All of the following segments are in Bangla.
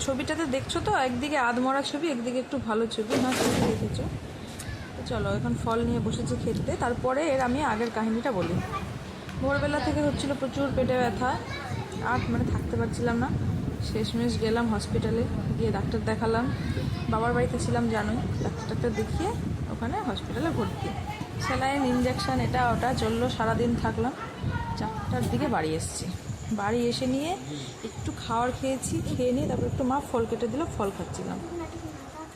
ছবিটাতে দেখছো তো, একদিকে আধমরা ছবি, একদিকে একটু ভালো ছবি। হ্যাঁ, ছবি দেখেছো। তো চলো এখন ফল নিয়ে বসেছি খেতে। তারপরে আমি আগের কাহিনীটা বলি। ভোরবেলা থেকে হচ্ছিল প্রচুর পেটে ব্যথা, আর থাকতে পারছিলাম না। শেষমেশ গেলাম হসপিটালে, গিয়ে ডাক্তার দেখালাম। বাবার বাড়িতে ছিলাম জানোই, ডাক্তার দেখিয়ে ওখানে হসপিটালে ভর্তি। স্যালাইন, ইঞ্জেকশান, এটা ওটা চললো, সারাদিন থাকলাম। 4টার দিকে বাড়ি এসেছি। বাড়ি এসে নিয়ে একটু খাবার খেয়েছি, খেয়ে নিয়ে তারপর একটু মা ফল কেটে দিল, ফল খাচ্ছিলাম।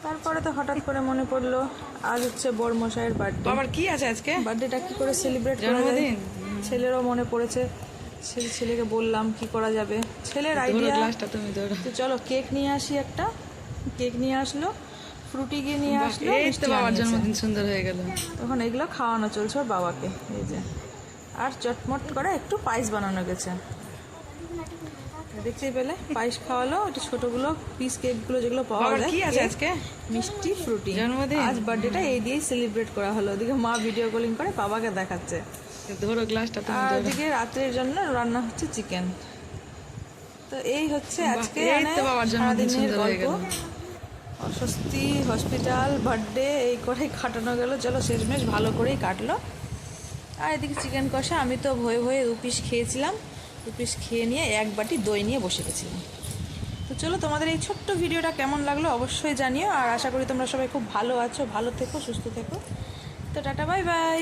তারপরে তো হঠাৎ করে মনে পড়লো আজ হচ্ছে বড়মশাইয়ের বার্থডে। আবার কি আছে আজকে? বার্থডেটা কি করে সেলিব্রেট করা যায়, ছেলেরও মনে পড়েছে। ছেলেকে বললাম কি করা যাবে, ছেলের আইডিয়া। তো চলো কেক নিয়ে আসি একটা। কেক নিয়ে আসলো, ফ্রুটি গিয়ে নিয়ে আসলো, বাবার জন্মদিন সুন্দর হয়ে গেল। তখন এগুলো খাওয়ানো চলছে ওর বাবাকে। এই যে, আর চটমট করে একটু পায়েস বানানো গেছে, দেখতেই পেলে। পায়েস খাওয়ালো, একটু ছোটগুলো পিস কেকগুলো যেগুলো পাওয়া যায়। কি আছে আজকে? মিষ্টি, ফ্রুটি। জন্মদিন আজ বার্থডেটা এই দিয়েই সেলিব্রেট করা হলো। ওদিকে মা ভিডিও কলিং করে বাবাকে দেখাচ্ছে। ধরো গ্লাসটা। আর ওদিকে রাত্রের জন্য রান্না হচ্ছে চিকেন। তো এই হচ্ছে আজকে সারাদিনের গল্প। অস্বস্তি, হসপিটাল, বার্থডে, এই করেই কাটানো গেল। চলো শেষমেশ ভালো করেই কাটলো। আর এদিকে চিকেন কষা, আমি তো ভয়ে ভয়ে 2 পিস খেয়েছিলাম। 2 পিস খেয়ে নিয়ে 1 বাটি দই নিয়ে বসে গেছিলাম। তো চলো, তোমাদের এই ছোট্ট ভিডিওটা কেমন লাগলো অবশ্যই জানিও। আর আশা করি তোমরা সবাই খুব ভালো আছো, ভালো থেকো, সুস্থ থেকো। তো টাটা, বাই বাই।